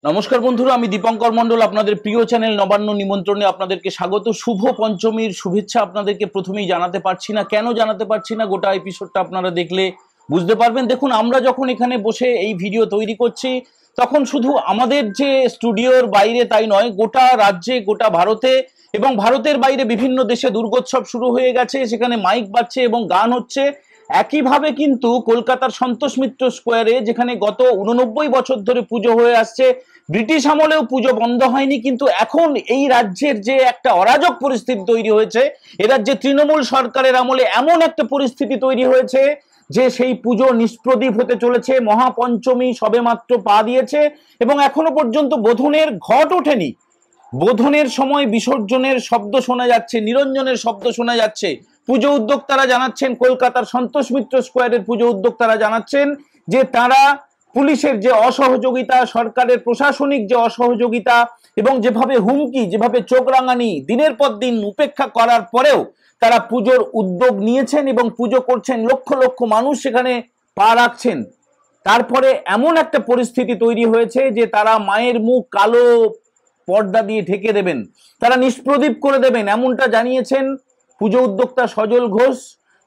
নমস্কার বন্ধুরা, আমি দীপঙ্কর মন্ডল আপনাদের প্রিয় চ্যানেল নবান্ন নিমন্ত্রণে আপনাদেরকে স্বাগত। শুভ পঞ্চমীর শুভেচ্ছা আপনাদেরকে প্রথমেই জানাতে পারছি না। কেন জানাতে পারছি না, গোটা এপিসোডটা আপনারা দেখলে বুঝতে পারবেন। দেখুন, আমরা যখন এখানে বসে এই ভিডিও তৈরি করছি তখন শুধু আমাদের যে স্টুডিওর বাইরে তাই নয়, গোটা রাজ্যে, গোটা ভারতে এবং ভারতের বাইরে বিভিন্ন দেশে দুর্গোৎসব শুরু হয়ে গেছে। সেখানে মাইক বাজছে এবং গান হচ্ছে। একইভাবে কিন্তু কলকাতার সন্তোষ মিত্র স্কোয়ারে, যেখানে গত 89 বছর ধরে পুজো হয়ে আসছে, ব্রিটিশ আমলেও পুজো বন্ধ হয়নি, কিন্তু এখন এই রাজ্যের যে একটা অরাজক পরিস্থিতি তৈরি হয়েছে, এ রাজ্যে তৃণমূল সরকারের আমলে এমন একটা পরিস্থিতি তৈরি হয়েছে যে সেই পুজো নিষ্প্রদীপ হতে চলেছে। মহাপঞ্চমী সবেমাত্র পা দিয়েছে এবং এখনো পর্যন্ত বোধনের ঘট ওঠেনি। বোধনের সময় বিসর্জনের শব্দ শোনা যাচ্ছে, নিরঞ্জনের শব্দ শোনা যাচ্ছে। পুজো উদ্যোক্তারা জানাচ্ছেন, কলকাতার সন্তোষ মিত্র স্কোয়ারের পুজো উদ্যোক্তারা জানাচ্ছেন যে তারা পুলিশের যে অসহযোগিতা, সরকারের প্রশাসনিক যে অসহযোগিতা এবং যেভাবে হুমকি, যেভাবে চোখ রাঙানি দিনের পর দিন উপেক্ষা করার পরেও তারা পুজোর উদ্যোগ নিয়েছেন এবং পুজো করছেন। লক্ষ লক্ষ মানুষ সেখানে পা রাখছেন। তারপরে এমন একটা পরিস্থিতি তৈরি হয়েছে যে তারা মায়ের মুখ কালো পর্দা দিয়ে ঢেকে দেবেন, তারা নিষ্প্রদীপ করে দেবেন, এমনটা জানিয়েছেন পুজো উদ্যোক্তা সজল ঘোষ।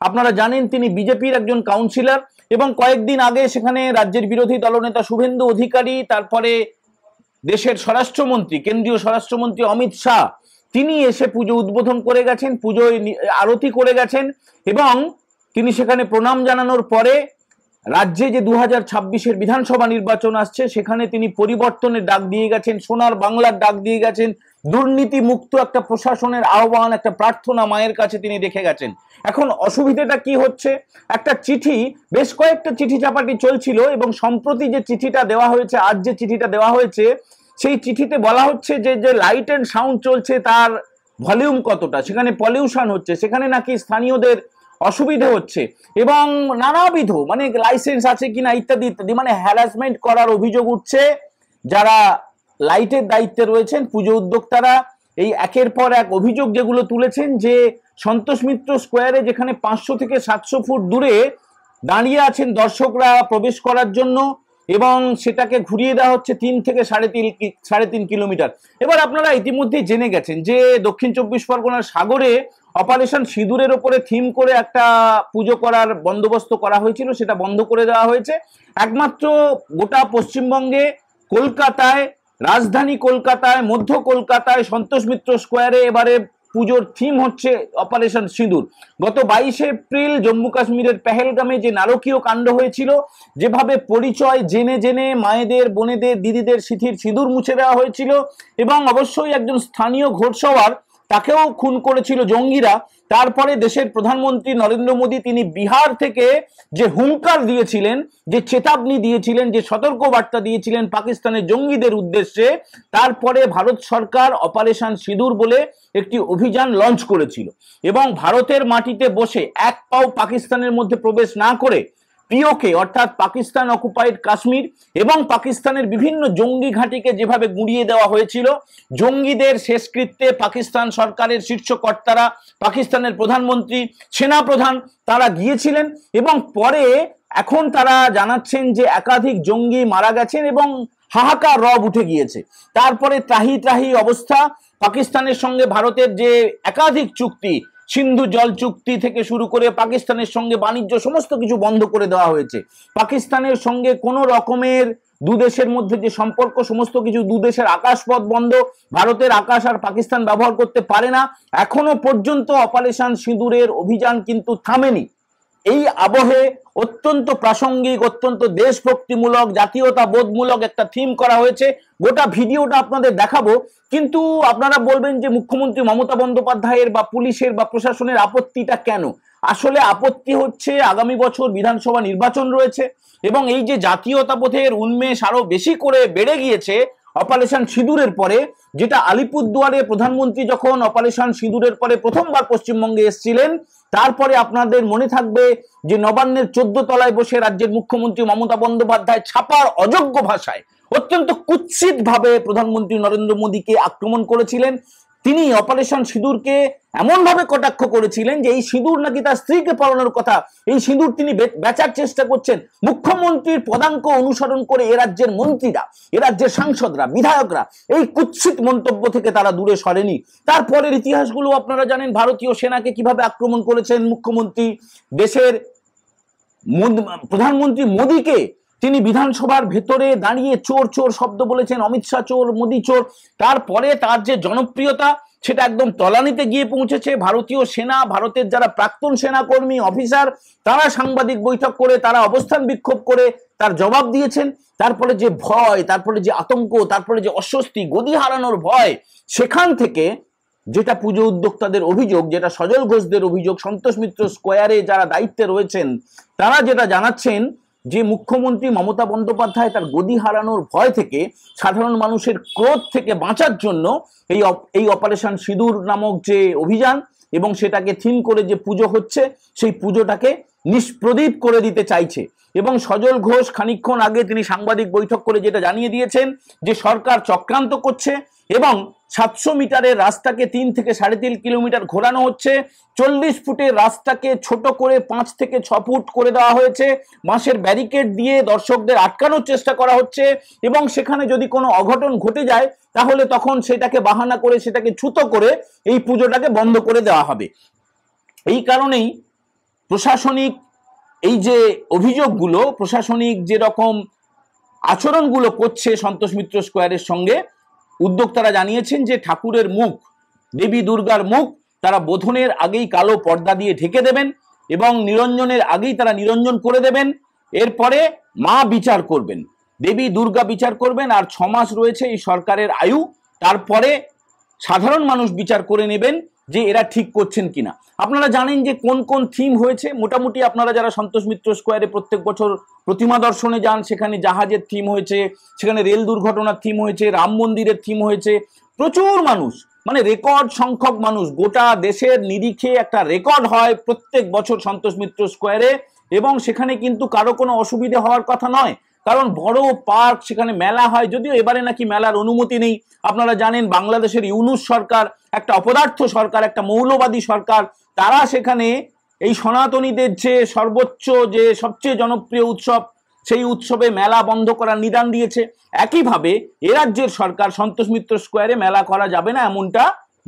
আপনারা জানেন তিনি বিজেপির একজন কাউন্সিলর এবং কয়েকদিন আগে সেখানে রাজ্যের বিরোধী দলনেতা শুভেন্দু অধিকারী, তারপরে দেশের স্বরাষ্ট্রমন্ত্রী, কেন্দ্রীয় স্বরাষ্ট্রমন্ত্রী অমিত শাহ, তিনি এসে পুজো উদ্বোধন করে গেছেন, পুজোয় আরতি করে গেছেন এবং তিনি সেখানে প্রণাম জানানোর পরে রাজ্যে যে 2026-এর বিধানসভা নির্বাচন আসছে সেখানে তিনি পরিবর্তনের ডাক দিয়ে গেছেন, সোনার বাংলার ডাক দিয়ে গেছেন, দুর্নীতি মুক্ত একটা প্রশাসনের আহ্বান, একটা প্রার্থনা মায়ের কাছে তিনি রেখে গেছেন। এখন অসুবিধাটা কি হচ্ছে, একটা চিঠি, বেশ কয়েকটা চিঠি চাপাটি চলছিল এবং সম্প্রতি যে চিঠিটা দেওয়া হয়েছে, আজ যে চিঠিটা দেওয়া হয়েছে, সেই চিঠিতে বলা হচ্ছে যে যে লাইট অ্যান্ড সাউন্ড চলছে তার ভলিউম কতটা, সেখানে পলিউশন হচ্ছে, সেখানে নাকি স্থানীয়দের অসুবিধে হচ্ছে এবং নানাবিধ মানে লাইসেন্স আছে কিনা ইত্যাদি ইত্যাদি, মানে হ্যারাসমেন্ট করার অভিযোগ উঠছে। যারা লাইটের দায়িত্বে রয়েছেন পুজো উদ্যোক্তারা এই একের পর এক অভিযোগ যেগুলো তুলেছেন যে সন্তোষ মিত্র স্কোয়ারে যেখানে 500 থেকে 700 ফুট দূরে দাঁড়িয়ে আছেন দর্শকরা প্রবেশ করার জন্য এবং সেটাকে ঘুরিয়ে দেওয়া হচ্ছে 3 থেকে 3.5 কিলোমিটার। এবার আপনারা ইতিমধ্যেই জেনে গেছেন যে দক্ষিণ 24 পরগনার সাগরে অপারেশন সিঁদুরের ওপরে থিম করে একটা পুজো করার বন্দোবস্ত করা হয়েছিল, সেটা বন্ধ করে দেওয়া হয়েছে। একমাত্র গোটা পশ্চিমবঙ্গে, কলকাতায়, রাজধানী কলকাতায়, মধ্য কলকাতায় সন্তোষ মিত্র স্কোয়ারে এবারে পুজোর থিম হচ্ছে অপারেশন সিঁদুর। গত 22 এপ্রিল জম্মু কাশ্মীরের পেহেলগামে যে নারকীয় কাণ্ড হয়েছিল, যেভাবে পরিচয় জেনে জেনে মায়েদের, বোনেদের, দিদিদের সিঁথির সিঁদুর মুছে দেওয়া হয়েছিল এবং অবশ্যই একজন স্থানীয় ঘোড়সওয়ার, তাকেও খুন করেছিল জঙ্গিরা। তারপরে দেশের প্রধানমন্ত্রী নরেন্দ্র মোদী তিনি বিহার থেকে যে হুঙ্কার দিয়েছিলেন, যে চেতাবনী দিয়েছিলেন, যে সতর্ক বার্তা দিয়েছিলেন পাকিস্তানের জঙ্গিদের উদ্দেশ্যে, তারপরে ভারত সরকার অপারেশন সিঁদুর বলে একটি অভিযান লঞ্চ করেছিল এবং ভারতের মাটিতে বসে এক পাও পাকিস্তানের মধ্যে প্রবেশ না করে পিওকে অর্থাৎ পাকিস্তান অকুপাইড কাশ্মীর এবং পাকিস্তানের বিভিন্ন জঙ্গি ঘাঁটিকে যেভাবে গুঁড়িয়ে দেওয়া হয়েছিল, জঙ্গিদের শেষকৃত্যে পাকিস্তান সরকারের শীর্ষ কর্তারা, পাকিস্তানের প্রধানমন্ত্রী, সেনাপ্রধান, তারা গিয়েছিলেন এবং পরে এখন তারা জানাচ্ছেন যে একাধিক জঙ্গি মারা গেছেন এবং হাহাকার রব উঠে গিয়েছে। তারপরে ত্রাহি ত্রাহি অবস্থা, পাকিস্তানের সঙ্গে ভারতের যে একাধিক চুক্তি, সিন্ধু জল চুক্তি থেকে শুরু করে পাকিস্তানের সঙ্গে বাণিজ্য সমস্ত কিছু বন্ধ করে দেওয়া হয়েছে। পাকিস্তানের সঙ্গে কোনো রকমের দুদেশের মধ্যে যে সম্পর্ক, সমস্ত কিছু, দুদেশের আকাশপথ বন্ধ, ভারতের আকাশ আর পাকিস্তান ব্যবহার করতে পারে না। এখনো পর্যন্ত অপারেশন সিঁদুরের অভিযান কিন্তু থামেনি। এই আবহে অত্যন্ত প্রাসঙ্গিক, অত্যন্ত দেশভক্তিমূলক, জাতীয়তাবোধমূলক একটা থিম করা হয়েছে। গোটা ভিডিওটা আপনাদের দেখাবো, কিন্তু আপনারা বলবেন যে মুখ্যমন্ত্রী মমতা বন্দ্যোপাধ্যায়ের বা পুলিশের বা প্রশাসনের আপত্তিটা কেন? আসলে আপত্তি হচ্ছে আগামী বছর বিধানসভা নির্বাচন রয়েছে এবং এই যে জাতীয়তাবোধের উন্মেষ আরো বেশি করে বেড়ে গিয়েছে অপারেশন সিঁদুরের পরে, যেটা আলিপুরদুয়ারে প্রধানমন্ত্রী যখন অপারেশন সিঁদুরের পরে প্রথমবার পশ্চিমবঙ্গে এসেছিলেন, তারপরে আপনাদের মনে থাকবে যে নবান্নের 14 তলায় বসে রাজ্যের মুখ্যমন্ত্রী মমতা বন্দ্যোপাধ্যায় ছাপার অযোগ্য ভাষায় অত্যন্ত কুৎসিত ভাবে প্রধানমন্ত্রী নরেন্দ্র মোদীকে আক্রমণ করেছিলেন। তিনি অপারেশন সিঁদুরকে এমন ভাবে কটাক্ষ করেছিলেন যে এই সিঁদুর নাকি তার স্ত্রীকে পরানোর কথা, এই সিঁদুর তিনি বেচার চেষ্টা করছেন। মুখ্যমন্ত্রীর পদাঙ্ক অনুসরণ করে এ রাজ্যের মন্ত্রীরা, এ রাজ্যের সাংসদরা, বিধায়করা এই কুৎসিত মন্তব্য থেকে তারা দূরে সরেনি। তারপরের ইতিহাসগুলো আপনারা জানেন, ভারতীয় সেনাকে কিভাবে আক্রমণ করেছেন মুখ্যমন্ত্রী, দেশের প্রধানমন্ত্রী মোদীকে তিনি বিধানসভার ভেতরে দাঁড়িয়ে চোর চোর শব্দ বলেছেন, অমিত শাহ চোর, মোদী চোর। তারপরে তার যে জনপ্রিয়তা সেটা একদম তলানিতে গিয়ে পৌঁছেছে। ভারতীয় সেনা, ভারতের যারা প্রাক্তন সেনাকর্মী, অফিসার, তারা সাংবাদিক বৈঠক করে, তারা অবস্থান বিক্ষোভ করে তার জবাব দিয়েছেন। তারপরে যে ভয়, তারপরে যে আতঙ্ক, তারপরে যে অস্বস্তি, গদি হারানোর ভয়, সেখান থেকে যেটা পুজো উদ্যোক্তাদের অভিযোগ, যেটা সজল ঘোষদের অভিযোগ, সন্তোষ মিত্র স্কোয়ারে যারা দায়িত্বে রয়েছেন তারা যেটা জানাচ্ছেন যে মুখ্যমন্ত্রী মমতা বন্দ্যোপাধ্যায় তার গদি হারানোর ভয় থেকে, সাধারণ মানুষের ক্রোধ থেকে বাঁচার জন্য এই অপারেশন সিঁদুর নামক যে অভিযান এবং সেটাকে থিম করে যে পুজো হচ্ছে, সেই পুজোটাকে নিষ্প্রদীপ করে দিতে চাইছে। এবং সজল ঘোষ খানিকক্ষণ আগে তিনি সাংবাদিক বৈঠক করে যেটা জানিয়ে দিয়েছেন যে সরকার চক্রান্ত করছে এবং 700 মিটারের রাস্তাকে 3 থেকে 3.5 কিলোমিটার ঘোরানো হচ্ছে, 40 ফুটের রাস্তাকে ছোট করে 5 থেকে 6 ফুট করে দেওয়া হয়েছে, বাঁশের ব্যারিকেড দিয়ে দর্শকদের আটকানোর চেষ্টা করা হচ্ছে এবং সেখানে যদি কোনো অঘটন ঘটে যায় তাহলে তখন সেটাকে বাহানা করে, সেটাকে ছুতো করে এই পুজোটাকে বন্ধ করে দেওয়া হবে। এই কারণেই প্রশাসনিক এই যে অভিযোগগুলো, প্রশাসনিক যে রকম আচরণগুলো করছে সন্তোষ মিত্র স্কোয়ারের সঙ্গে, উদ্যোক্তারা জানিয়েছেন যে ঠাকুরের মুখ, দেবী দুর্গার মুখ তারা বোধনের আগেই কালো পর্দা দিয়ে ঢেকে দেবেন এবং নিরঞ্জনের আগেই তারা নিরঞ্জন করে দেবেন। এরপরে মা বিচার করবেন, দেবী দুর্গা বিচার করবেন, আর 6 মাস রয়েছে এই সরকারের আয়ু। তারপরে সাধারণ মানুষ বিচার করে নেবেন যে এরা ঠিক করছেন কিনা। আপনারা জানেন যে কোন কোন থিম হয়েছে মোটামুটি। আপনারা যারা সন্তোষ মিত্র স্কোয়ারে প্রত্যেক বছর প্রতিমা দর্শনে যান, সেখানে জাহাজের থিম হয়েছে, সেখানে রেল দুর্ঘটনার থিম হয়েছে, রাম মন্দিরের থিম হয়েছে। প্রচুর মানুষ, মানে রেকর্ড সংখ্যক মানুষ, গোটা দেশের নিরিখে একটা রেকর্ড হয় প্রত্যেক বছর সন্তোষ মিত্র স্কোয়ারে, এবং সেখানে কিন্তু কারো কোনো অসুবিধা হওয়ার কথা নয়, কারণ বড় পার্ক, সেখানে মেলা হয়। যদিও এবারে নাকি মেলার অনুমতি নেই। আপনারা জানেন বাংলাদেশের ইউনূস সরকার একটা অপদার্থ সরকার, একটা মৌলবাদী সরকার, তারা সেখানে এই সনাতনীদের যে সর্বোচ্চ, যে সবচেয়ে জনপ্রিয় উৎসব, সেই উৎসবে মেলা বন্ধ করার নিদান দিয়েছে। একইভাবে এ রাজ্যের সরকার সন্তোষ মিত্র স্কোয়ারে মেলা করা যাবে না এমনটা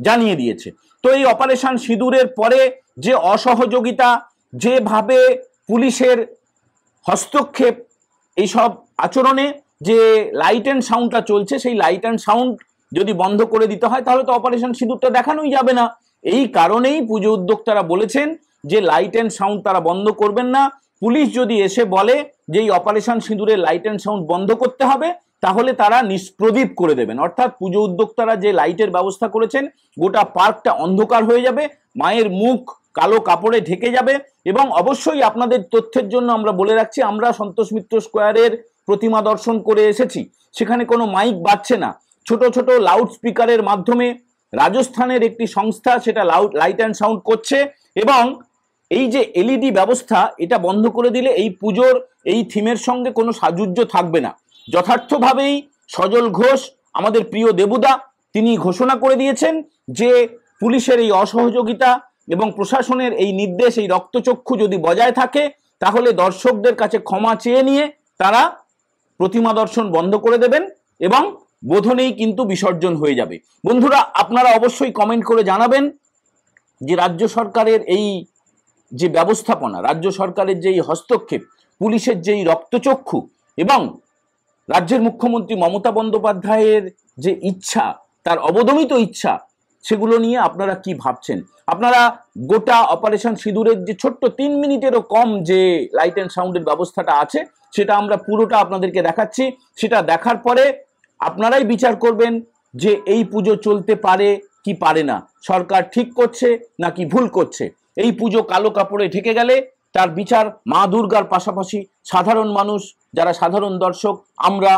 জানিয়ে দিয়েছে। তো এই অপারেশন সিঁদুরের পরে যে অসহযোগিতা, যেভাবে পুলিশের হস্তক্ষেপ, এইসব আচরণে যে লাইট অ্যান্ড সাউন্ডটা চলছে, সেই লাইট অ্যান্ড সাউন্ড যদি বন্ধ করে দিতে হয় তাহলে তো অপারেশন সিঁদুরটা দেখানোই যাবে না। এই কারণেই পুজো উদ্যোক্তারা বলেছেন যে লাইট অ্যান্ড সাউন্ড তারা বন্ধ করবেন না। পুলিশ যদি এসে বলে যে এই অপারেশন সিঁদুরের লাইট অ্যান্ড সাউন্ড বন্ধ করতে হবে, তাহলে তারা নিষ্প্রদীপ করে দেবেন। অর্থাৎ পুজো উদ্যোক্তারা যে লাইটের ব্যবস্থা করেছেন, গোটা পার্কটা অন্ধকার হয়ে যাবে, মায়ের মুখ কালো কাপড়ে ঢেকে যাবে। এবং অবশ্যই আপনাদের তথ্যের জন্য আমরা বলে রাখছি, আমরা সন্তোষ মিত্র স্কোয়ারের প্রতিমা দর্শন করে এসেছি, সেখানে কোনো মাইক বাজছে না, ছোট ছোট লাউড স্পিকারের মাধ্যমে রাজস্থানের একটি সংস্থা সেটা লাইট অ্যান্ড সাউন্ড করছে। এবং এই যে এলইডি ব্যবস্থা, এটা বন্ধ করে দিলে এই পুজোর এই থিমের সঙ্গে কোনো সাযুজ্য থাকবে না। যথার্থভাবেই সজল ঘোষ, আমাদের প্রিয় দেবুদা, তিনি ঘোষণা করে দিয়েছেন যে পুলিশের এই অসহযোগিতা এবং প্রশাসনের এই নির্দেশ, এই রক্তচক্ষু যদি বজায় থাকে, তাহলে দর্শকদের কাছে ক্ষমা চেয়ে নিয়ে তারা প্রতিমা দর্শন বন্ধ করে দেবেন এবং বোধনেই কিন্তু বিসর্জন হয়ে যাবে। বন্ধুরা, আপনারা অবশ্যই কমেন্ট করে জানাবেন যে রাজ্য সরকারের এই যে ব্যবস্থাপনা, রাজ্য সরকারের যে হস্তক্ষেপ, পুলিশের যেই রক্তচক্ষু এবং রাজ্যের মুখ্যমন্ত্রী মমতা বন্দ্যোপাধ্যায়ের যে ইচ্ছা, তার অবদমিত ইচ্ছা, সেগুলো নিয়ে আপনারা কি ভাবছেন। আপনারা গোটা অপারেশন সিঁদুরের যে ছোট্ট 3 মিনিটেরও কম যে লাইট অ্যান্ড সাউন্ডের ব্যবস্থাটা আছে, সেটা আমরা পুরোটা আপনাদেরকে দেখাচ্ছি। সেটা দেখার পরে আপনারাই বিচার করবেন যে এই পুজো চলতে পারে কি পারে না, সরকার ঠিক করছে নাকি ভুল করছে। এই পুজো কালো কাপড়ে ঢেকে গেলে তার বিচার মা দুর্গার পাশাপাশি সাধারণ মানুষ, যারা সাধারণ দর্শক, আমরা,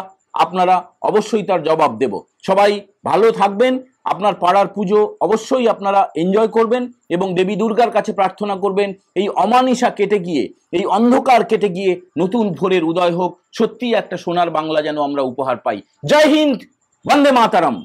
আপনারা অবশ্যই তার জবাব দেব। সবাই ভালো থাকবেন। আপনার পাড়ার পুজো অবশ্যই আপনারা এনজয় করবেন এবং দেবী দুর্গার কাছে প্রার্থনা করবেন এই অমানিসা কেটে গিয়ে, এই অন্ধকার কেটে গিয়ে নতুন ভোরের উদয় হোক, সত্যি একটা সোনার বাংলা যেন আমরা উপহার পাই। জয় হিন্দ, বন্দে মাতারাম।